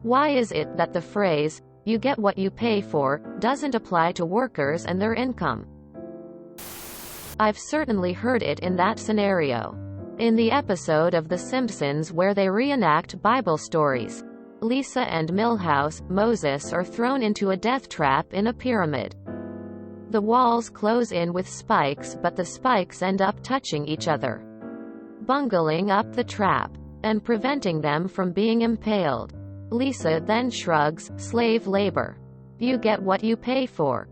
Why is it that the phrase, "you get what you pay for," doesn't apply to workers and their income? I've certainly heard it in that scenario. In the episode of The Simpsons where they reenact Bible stories, Lisa and Milhouse, Moses are thrown into a death trap in a pyramid. The walls close in with spikes, but the spikes end up touching each other, bungling up the trap, and preventing them from being impaled. Lisa then shrugs, "Slave labor. You get what you pay for."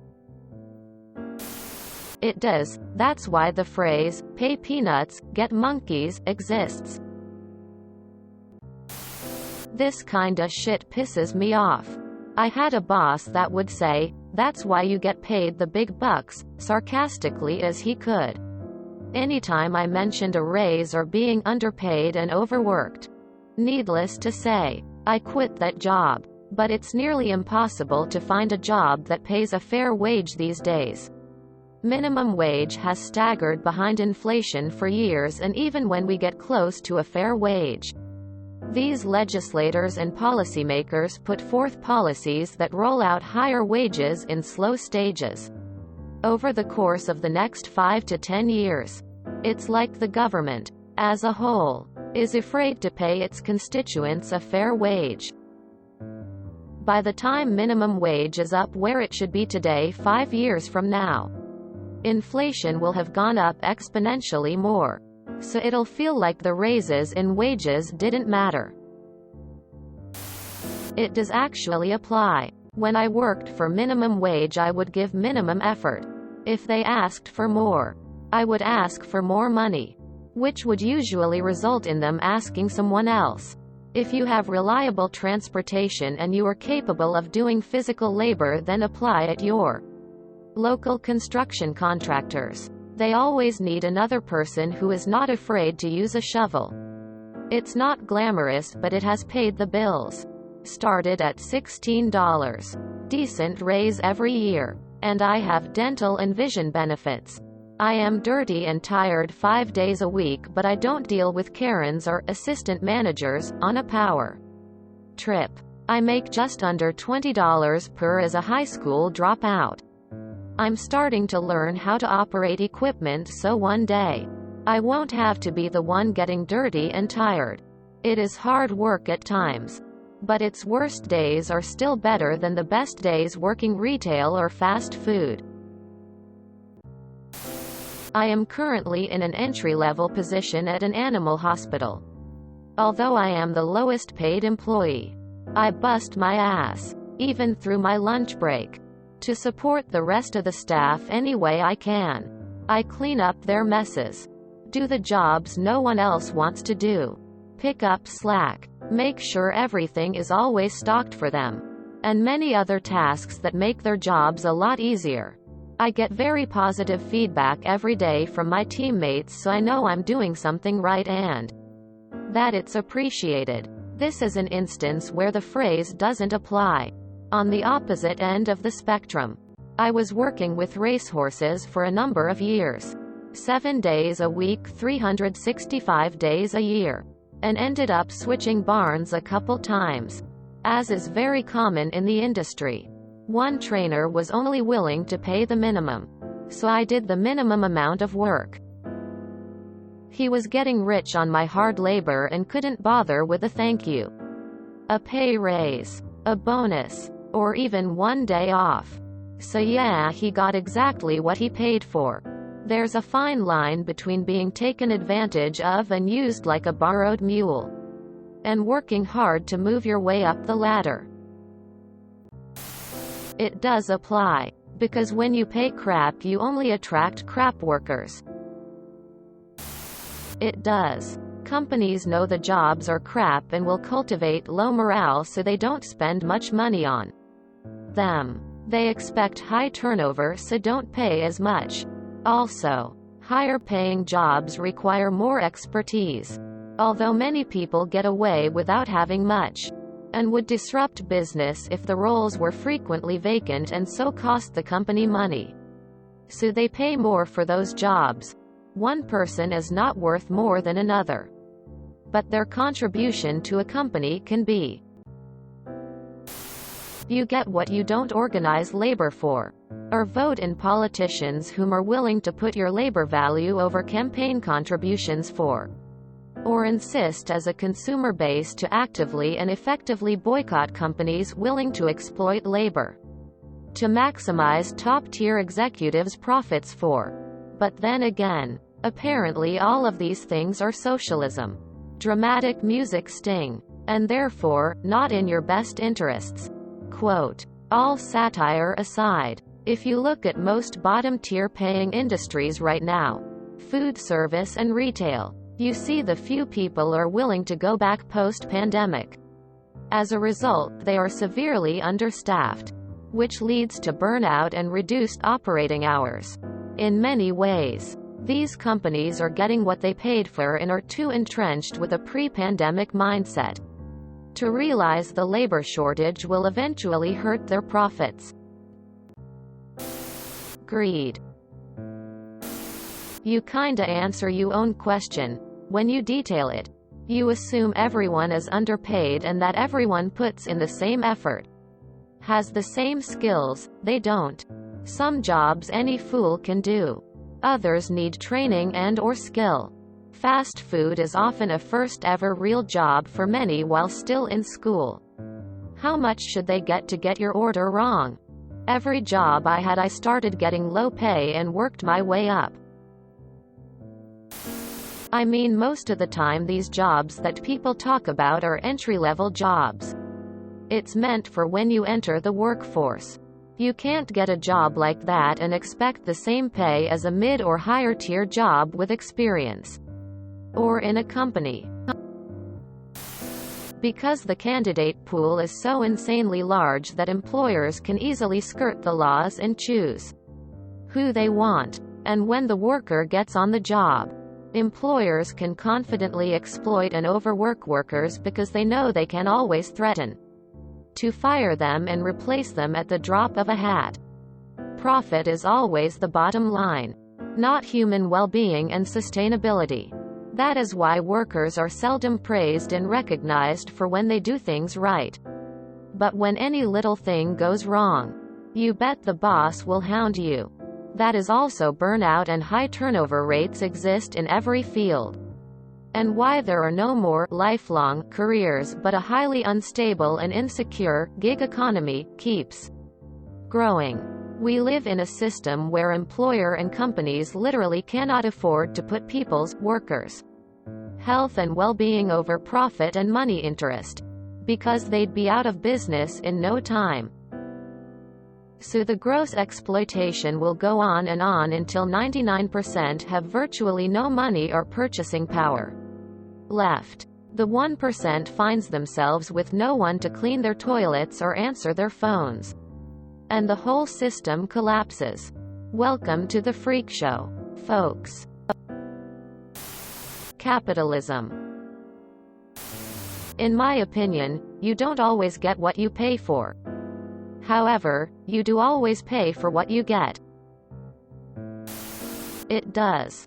It does. That's why the phrase, "pay peanuts, get monkeys," exists. This kinda shit pisses me off. I had a boss that would say, "That's why you get paid the big bucks," sarcastically as he could, anytime I mentioned a raise or being underpaid and overworked. Needless to say, I quit that job. But it's nearly impossible to find a job that pays a fair wage these days. Minimum wage has staggered behind inflation for years, and even when we get close to a fair wage, these legislators and policymakers put forth policies that roll out higher wages in slow stages over the course of the next 5 to 10 years. It's like the government, as a whole, is afraid to pay its constituents a fair wage. By the time minimum wage is up where it should be today 5 years from now, inflation will have gone up exponentially more. So it'll feel like the raises in wages didn't matter. It does actually apply. When I worked for minimum wage, I would give minimum effort. If they asked for more, I would ask for more money, which would usually result in them asking someone else. If you have reliable transportation and you are capable of doing physical labor, then apply at your local construction contractors. They always need another person who is not afraid to use a shovel. It's not glamorous, but it has paid the bills. Started at $16. Decent raise every year. And I have dental and vision benefits. I am dirty and tired 5 days a week, but I don't deal with Karens or assistant managers on a power trip. I make just under $20 per as a high school dropout. I'm starting to learn how to operate equipment, so one day I won't have to be the one getting dirty and tired. It is hard work at times, but its worst days are still better than the best days working retail or fast food. I am currently in an entry-level position at an animal hospital. Although I am the lowest paid employee, I bust my ass, even through my lunch break, to support the rest of the staff any way I can. I clean up their messes, do the jobs no one else wants to do, pick up slack, make sure everything is always stocked for them, and many other tasks that make their jobs a lot easier. I get very positive feedback every day from my teammates, so I know I'm doing something right and that it's appreciated. This is an instance where the phrase doesn't apply. On the opposite end of the spectrum, I was working with racehorses for a number of years, 7 days a week, 365 days a year, and ended up switching barns a couple times, as is very common in the industry. One trainer was only willing to pay the minimum, so I did the minimum amount of work. He was getting rich on my hard labor and couldn't bother with a thank you, a pay raise, a bonus, or even one day off. So yeah, he got exactly what he paid for. There's a fine line between being taken advantage of and used like a borrowed mule, and working hard to move your way up the ladder. It does apply, because when you pay crap, you only attract crap workers. It does. Companies know the jobs are crap and will cultivate low morale, so they don't spend much money on them. They expect high turnover, so don't pay as much. Also, higher paying jobs require more expertise, although many people get away without having much, and would disrupt business if the roles were frequently vacant and so cost the company money. So they pay more for those jobs. One person is not worth more than another, but their contribution to a company can be. You get what you don't organize labor for. Or vote in politicians whom are willing to put your labor value over campaign contributions for. Or insist as a consumer base to actively and effectively boycott companies willing to exploit labor. To maximize top-tier executives' profits for. But then again, apparently all of these things are socialism. Dramatic music sting. And therefore, not in your best interests. Quote, all satire aside, if you look at most bottom-tier paying industries right now, food service and retail, you see the few people are willing to go back post-pandemic. As a result, they are severely understaffed, which leads to burnout and reduced operating hours. In many ways, these companies are getting what they paid for and are too entrenched with a pre-pandemic mindset to realize the labor shortage will eventually hurt their profits. Greed. You kinda answer your own question. When you detail it, you assume everyone is underpaid and that everyone puts in the same effort, has the same skills. They don't. Some jobs any fool can do. Others need training and/or skill. Fast food is often a first-ever real job for many while still in school. How much should they get to get your order wrong? Every job I had, I started getting low pay and worked my way up. I mean, most of the time these jobs that people talk about are entry-level jobs. It's meant for when you enter the workforce. You can't get a job like that and expect the same pay as a mid or higher tier job with experience. Or in a company. Because the candidate pool is so insanely large that employers can easily skirt the laws and choose who they want. And when the worker gets on the job, employers can confidently exploit and overwork workers because they know they can always threaten to fire them and replace them at the drop of a hat. Profit is always the bottom line, not human well-being and sustainability. That is why workers are seldom praised and recognized for when they do things right. But when any little thing goes wrong, you bet the boss will hound you. That is also burnout and high turnover rates exist in every field. And why there are no more lifelong careers but a highly unstable and insecure gig economy keeps growing. We live in a system where employer and companies literally cannot afford to put people's, workers' health and well-being over profit and money interest, because they'd be out of business in no time. So the gross exploitation will go on until 99% have virtually no money or purchasing power left. The 1% finds themselves with no one to clean their toilets or answer their phones. And the whole system collapses. Welcome to the freak show, folks. Capitalism. In my opinion, you don't always get what you pay for. However, you do always pay for what you get. It does.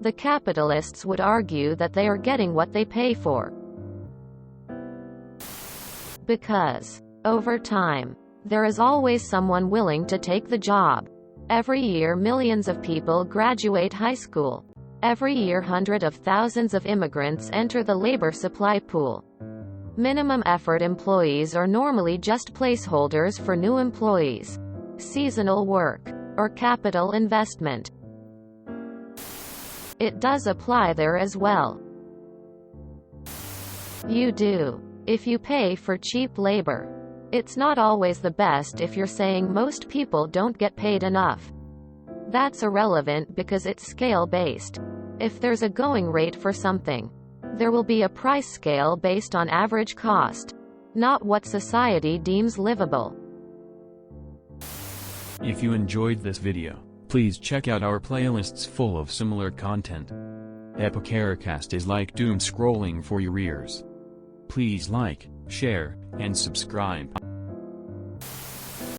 The capitalists would argue that they are getting what they pay for. Because, over time, there is always someone willing to take the job. Every year millions of people graduate high school. Every year hundreds of thousands of immigrants enter the labor supply pool. Minimum effort employees are normally just placeholders for new employees, seasonal work, or capital investment. It does apply there as well. You do. If you pay for cheap labor, it's not always the best if you're saying most people don't get paid enough. That's irrelevant because it's scale-based. If there's a going rate for something, there will be a price scale based on average cost, not what society deems livable. If you enjoyed this video, please check out our playlists full of similar content. TooAfraidToAsk is like doom scrolling for your ears. Please like, share, and subscribe.